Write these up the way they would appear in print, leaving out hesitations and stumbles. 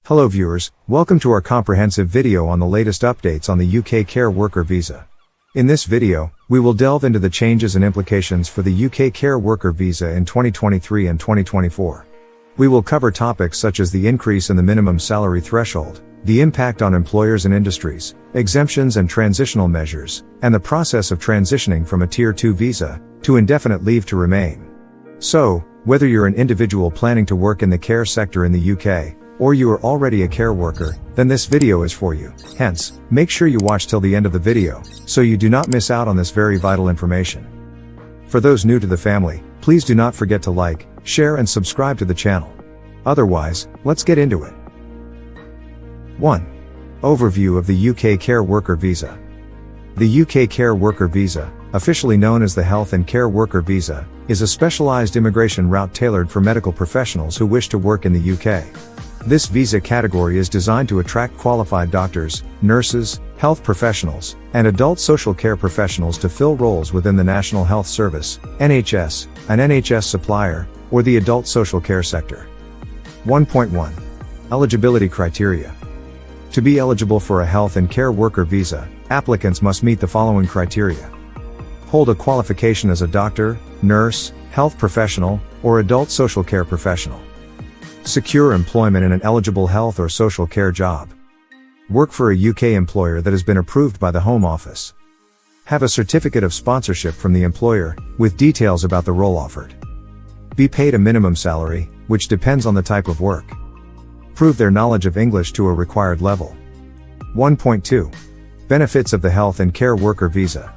Hello viewers, welcome to our comprehensive video on the latest updates on the UK Care Worker Visa. In this video, we will delve into the changes and implications for the UK Care Worker Visa in 2023 and 2024. We will cover topics such as the increase in the minimum salary threshold, the impact on employers and industries, exemptions and transitional measures, and the process of transitioning from a Tier 2 visa to indefinite leave to remain. So, whether you're an individual planning to work in the care sector in the UK, or you are already a care worker, then this video is for you. Hence, make sure you watch till the end of the video, so you do not miss out on this very vital information. For those new to the family, please do not forget to like, share and subscribe to the channel. Otherwise, let's get into it. 1. Overview of the UK Care Worker Visa. The UK Care Worker Visa, officially known as the Health and Care Worker Visa, is a specialized immigration route tailored for medical professionals who wish to work in the UK. This visa category is designed to attract qualified doctors, nurses, health professionals, and adult social care professionals to fill roles within the National Health Service, NHS, an NHS supplier, or the adult social care sector. 1.1. Eligibility criteria. To be eligible for a health and care worker visa, applicants must meet the following criteria. Hold a qualification as a doctor, nurse, health professional, or adult social care professional. Secure employment in an eligible health or social care job. Work for a UK employer that has been approved by the Home Office. Have a certificate of sponsorship from the employer, with details about the role offered. Be paid a minimum salary, which depends on the type of work. Prove their knowledge of English to a required level. 1.2. Benefits of the Health and Care Worker Visa.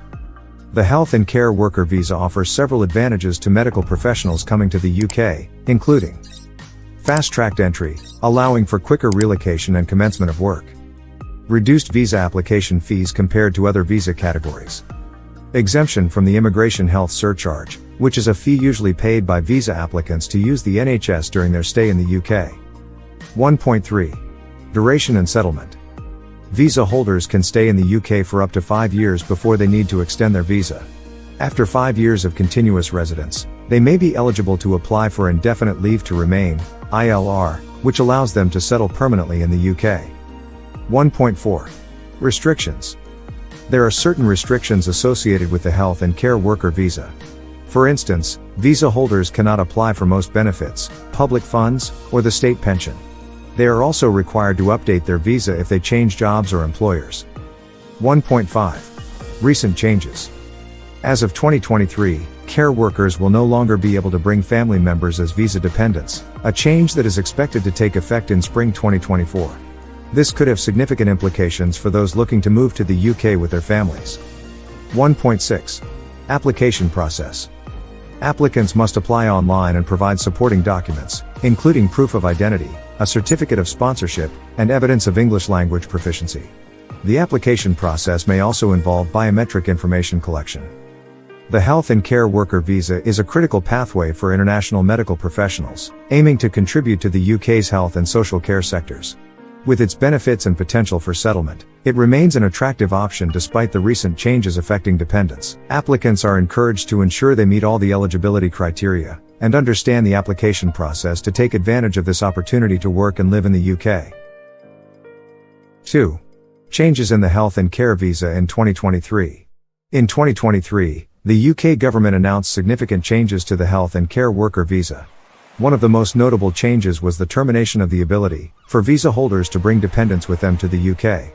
The Health and Care Worker Visa offers several advantages to medical professionals coming to the UK, including fast-tracked entry, allowing for quicker relocation and commencement of work. Reduced visa application fees compared to other visa categories. Exemption from the immigration health surcharge, which is a fee usually paid by visa applicants to use the NHS during their stay in the UK. 1.3. Duration and settlement. Visa holders can stay in the UK for up to 5 years before they need to extend their visa. After 5 years of continuous residence, they may be eligible to apply for indefinite leave to remain, ILR, which allows them to settle permanently in the UK. 1.4. Restrictions. There are certain restrictions associated with the Health and Care Worker Visa. For instance, visa holders cannot apply for most benefits, public funds, or the state pension. They are also required to update their visa if they change jobs or employers. 1.5. Recent changes. As of 2023, care workers will no longer be able to bring family members as visa dependents, a change that is expected to take effect in spring 2024. This could have significant implications for those looking to move to the UK with their families. 1.6. Application process. Applicants must apply online and provide supporting documents, including proof of identity, a certificate of sponsorship, and evidence of English language proficiency. The application process may also involve biometric information collection. The Health and Care Worker Visa is a critical pathway for international medical professionals, aiming to contribute to the UK's health and social care sectors. With its benefits and potential for settlement, it remains an attractive option despite the recent changes affecting dependents. Applicants are encouraged to ensure they meet all the eligibility criteria, and understand the application process to take advantage of this opportunity to work and live in the UK. 2. Changes in the Health and Care Visa in 2023. In 2023, the UK government announced significant changes to the Health and Care Worker Visa. One of the most notable changes was the termination of the ability for visa holders to bring dependents with them to the UK.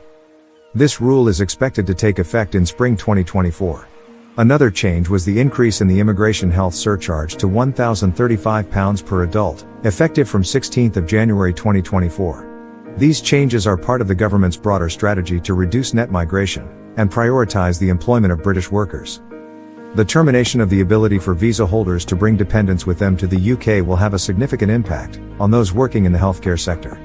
This rule is expected to take effect in spring 2024. Another change was the increase in the immigration health surcharge to £1,035 per adult, effective from 16th of January 2024. These changes are part of the government's broader strategy to reduce net migration and prioritise the employment of British workers. The termination of the ability for visa holders to bring dependents with them to the UK will have a significant impact on those working in the healthcare sector.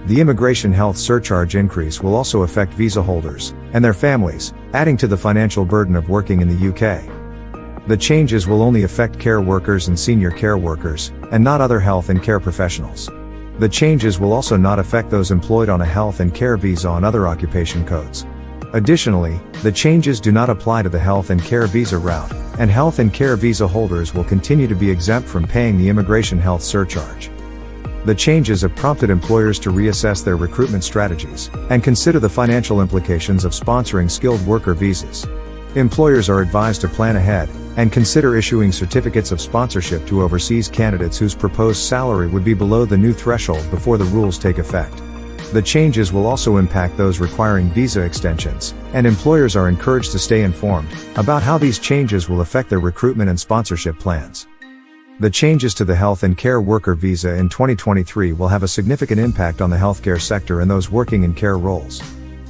The immigration health surcharge increase will also affect visa holders and their families, adding to the financial burden of working in the UK. The changes will only affect care workers and senior care workers, and not other health and care professionals. The changes will also not affect those employed on a health and care visa on other occupation codes. Additionally, the changes do not apply to the Health and Care Visa route, and Health and Care Visa holders will continue to be exempt from paying the immigration health surcharge. The changes have prompted employers to reassess their recruitment strategies and consider the financial implications of sponsoring skilled worker visas. Employers are advised to plan ahead and consider issuing certificates of sponsorship to overseas candidates whose proposed salary would be below the new threshold before the rules take effect. The changes will also impact those requiring visa extensions, and employers are encouraged to stay informed about how these changes will affect their recruitment and sponsorship plans. The changes to the health and care worker visa in 2023 will have a significant impact on the healthcare sector and those working in care roles.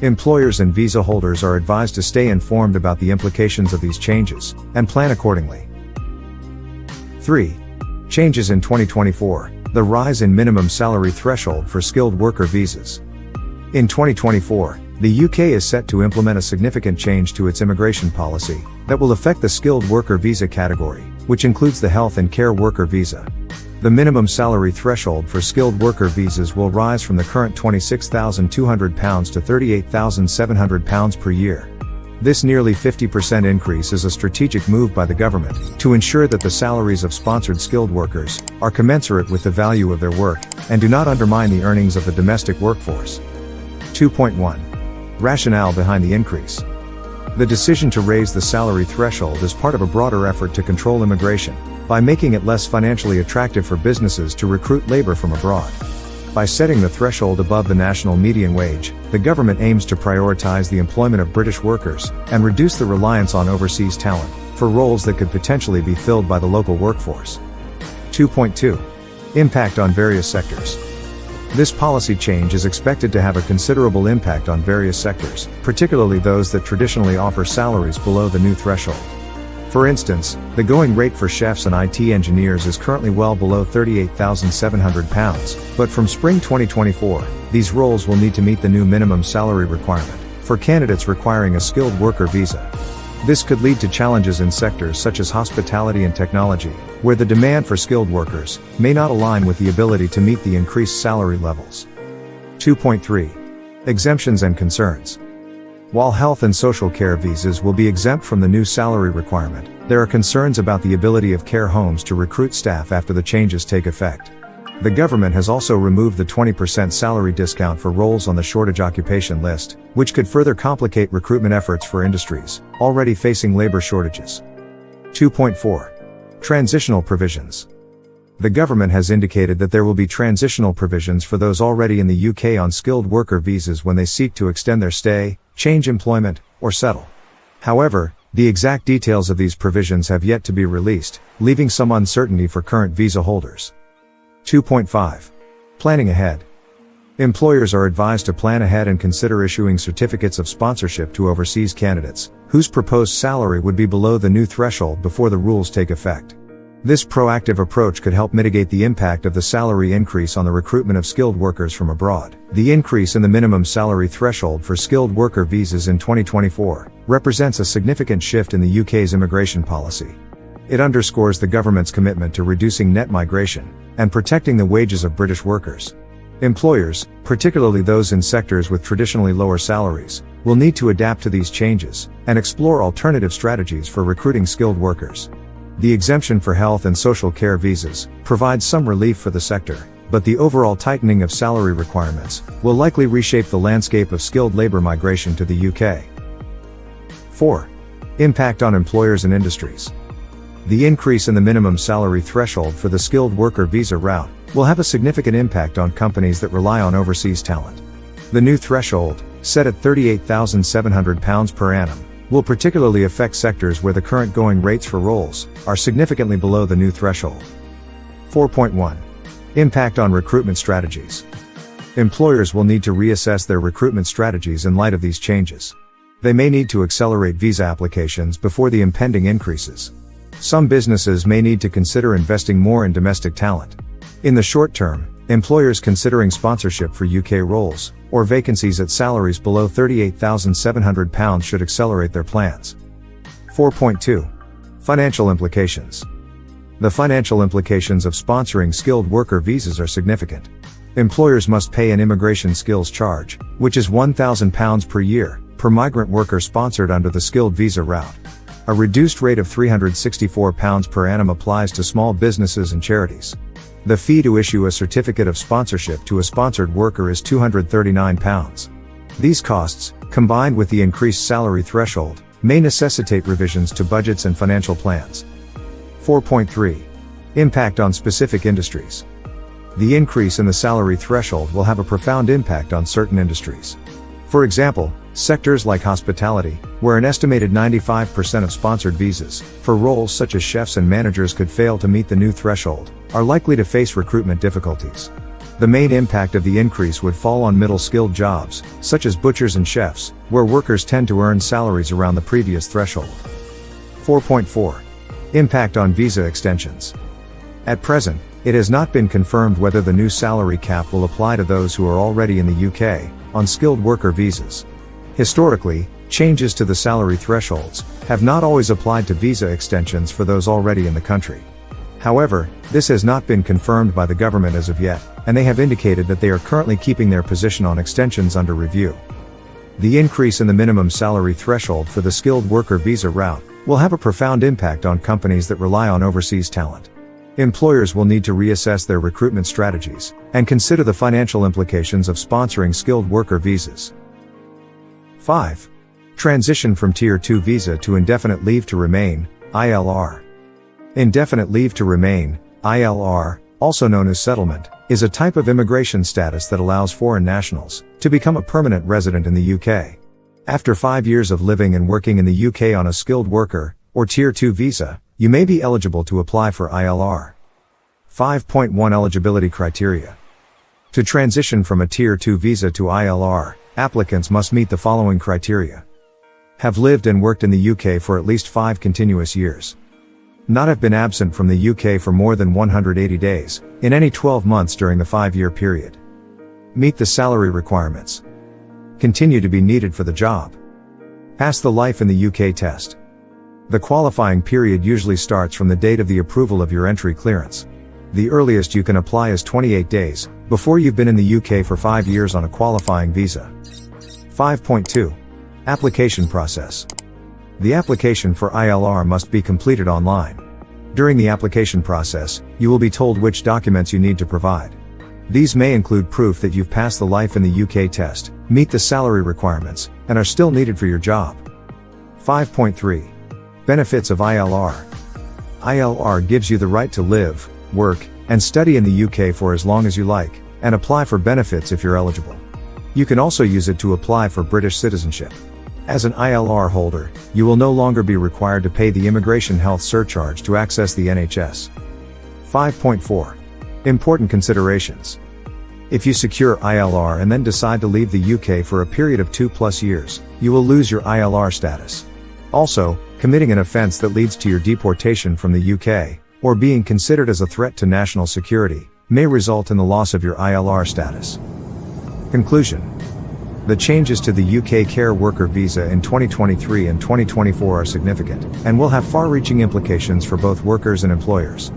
Employers and visa holders are advised to stay informed about the implications of these changes and plan accordingly. 3. Changes in 2024. The rise in minimum salary threshold for skilled worker visas. In 2024, the UK is set to implement a significant change to its immigration policy that will affect the skilled worker visa category, which includes the health and care worker visa. The minimum salary threshold for skilled worker visas will rise from the current £26,200 to £38,700 per year. This nearly 50% increase is a strategic move by the government to ensure that the salaries of sponsored skilled workers are commensurate with the value of their work and do not undermine the earnings of the domestic workforce. 2.1. Rationale behind the increase. The decision to raise the salary threshold is part of a broader effort to control immigration by making it less financially attractive for businesses to recruit labor from abroad. By setting the threshold above the national median wage, the government aims to prioritize the employment of British workers and reduce the reliance on overseas talent for roles that could potentially be filled by the local workforce. 2.2. Impact on various sectors. This policy change is expected to have a considerable impact on various sectors, particularly those that traditionally offer salaries below the new threshold. For instance, the going rate for chefs and IT engineers is currently well below £38,700, but from spring 2024, these roles will need to meet the new minimum salary requirement for candidates requiring a skilled worker visa. This could lead to challenges in sectors such as hospitality and technology, where the demand for skilled workers may not align with the ability to meet the increased salary levels. 2.3. Exemptions and concerns. While health and social care visas will be exempt from the new salary requirement, there are concerns about the ability of care homes to recruit staff after the changes take effect. The government has also removed the 20% salary discount for roles on the shortage occupation list, which could further complicate recruitment efforts for industries already facing labor shortages. 2.4. Transitional provisions. The government has indicated that there will be transitional provisions for those already in the UK on skilled worker visas when they seek to extend their stay, change employment, or settle. However, the exact details of these provisions have yet to be released, leaving some uncertainty for current visa holders. 2.5. Planning ahead. Employers are advised to plan ahead and consider issuing certificates of sponsorship to overseas candidates, whose proposed salary would be below the new threshold before the rules take effect. This proactive approach could help mitigate the impact of the salary increase on the recruitment of skilled workers from abroad. The increase in the minimum salary threshold for skilled worker visas in 2024 represents a significant shift in the UK's immigration policy. It underscores the government's commitment to reducing net migration and protecting the wages of British workers. Employers, particularly those in sectors with traditionally lower salaries, will need to adapt to these changes and explore alternative strategies for recruiting skilled workers. The exemption for health and social care visas provides some relief for the sector, but the overall tightening of salary requirements will likely reshape the landscape of skilled labor migration to the UK. 4. Impact on employers and industries. The increase in the minimum salary threshold for the skilled worker visa route will have a significant impact on companies that rely on overseas talent. The new threshold, set at £38,700 per annum, will particularly affect sectors where the current going rates for roles are significantly below the new threshold. 4.1. Impact on recruitment strategies. Employers will need to reassess their recruitment strategies in light of these changes. They may need to accelerate visa applications before the impending increases. Some businesses may need to consider investing more in domestic talent. In the short term, employers considering sponsorship for UK roles or vacancies at salaries below £38,700 should accelerate their plans. 4.2. Financial implications. The financial implications of sponsoring skilled worker visas are significant. Employers must pay an immigration skills charge, which is £1,000 per year, per migrant worker sponsored under the skilled visa route. A reduced rate of £364 per annum applies to small businesses and charities. The fee to issue a certificate of sponsorship to a sponsored worker is £239. These costs, combined with the increased salary threshold, may necessitate revisions to budgets and financial plans. 4.3. Impact on specific industries. The increase in the salary threshold will have a profound impact on certain industries. For example, sectors like hospitality, where an estimated 95% of sponsored visas, for roles such as chefs and managers could fail to meet the new threshold, are likely to face recruitment difficulties. The main impact of the increase would fall on middle-skilled jobs, such as butchers and chefs, where workers tend to earn salaries around the previous threshold. 4.4. Impact on visa extensions. At present, it has not been confirmed whether the new salary cap will apply to those who are already in the UK, on skilled worker visas. Historically, changes to the salary thresholds have not always applied to visa extensions for those already in the country. However, this has not been confirmed by the government as of yet, and they have indicated that they are currently keeping their position on extensions under review. The increase in the minimum salary threshold for the skilled worker visa route will have a profound impact on companies that rely on overseas talent. Employers will need to reassess their recruitment strategies and consider the financial implications of sponsoring skilled worker visas. 5. Transition from Tier 2 visa to Indefinite Leave to Remain, ILR. Indefinite Leave to Remain, ILR, also known as settlement, is a type of immigration status that allows foreign nationals to become a permanent resident in the UK. After 5 years of living and working in the UK on a skilled worker, or Tier 2 visa, you may be eligible to apply for ILR. 5.1 Eligibility criteria. To transition from a Tier 2 visa to ILR, applicants must meet the following criteria. Have lived and worked in the UK for at least 5 continuous years. Not have been absent from the UK for more than 180 days, in any 12 months during the 5-year period. Meet the salary requirements. Continue to be needed for the job. Pass the Life in the UK test. The qualifying period usually starts from the date of the approval of your entry clearance. The earliest you can apply is 28 days, before you've been in the UK for 5 years on a qualifying visa. 5.2. Application process. The application for ILR must be completed online. During the application process, you will be told which documents you need to provide. These may include proof that you've passed the Life in the UK test, meet the salary requirements, and are still needed for your job. 5.3. Benefits of ILR. ILR gives you the right to live, work, and study in the UK for as long as you like, and apply for benefits if you're eligible. You can also use it to apply for British citizenship. As an ILR holder, you will no longer be required to pay the immigration health surcharge to access the NHS. 5.4. Important considerations. If you secure ILR and then decide to leave the UK for a period of 2+ years, you will lose your ILR status. Also, committing an offence that leads to your deportation from the UK, or being considered as a threat to national security, may result in the loss of your ILR status. Conclusion. The changes to the UK Care Worker Visa in 2023 and 2024 are significant, and will have far-reaching implications for both workers and employers.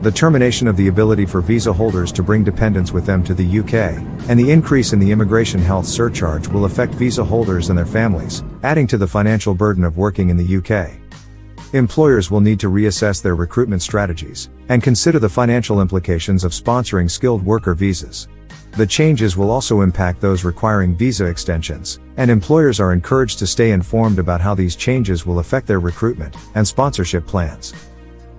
The termination of the ability for visa holders to bring dependents with them to the UK, and the increase in the immigration health surcharge will affect visa holders and their families, adding to the financial burden of working in the UK. Employers will need to reassess their recruitment strategies, and consider the financial implications of sponsoring skilled worker visas. The changes will also impact those requiring visa extensions, and employers are encouraged to stay informed about how these changes will affect their recruitment and sponsorship plans.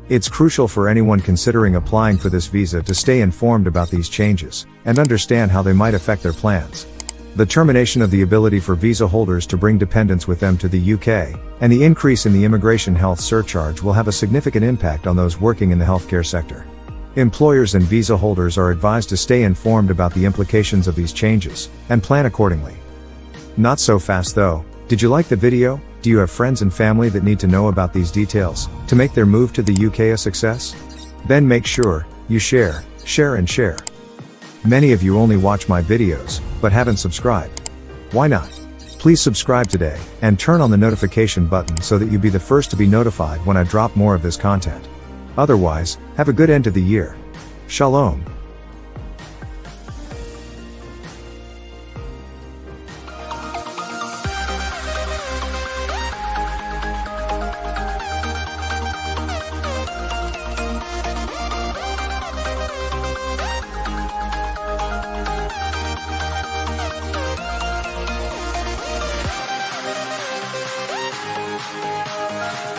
It's crucial for anyone considering applying for this visa to stay informed about these changes, and understand how they might affect their plans. The termination of the ability for visa holders to bring dependents with them to the UK, and the increase in the immigration health surcharge will have a significant impact on those working in the healthcare sector. Employers and visa holders are advised to stay informed about the implications of these changes, and plan accordingly. Not so fast though. Did you like the video? Do you have friends and family that need to know about these details, to make their move to the UK a success? Then make sure you share, and share. Many of you only watch my videos, but haven't subscribed. Why not? Please subscribe today, and turn on the notification button so that you be the first to be notified when I drop more of this content. Otherwise, have a good end to the year. Shalom.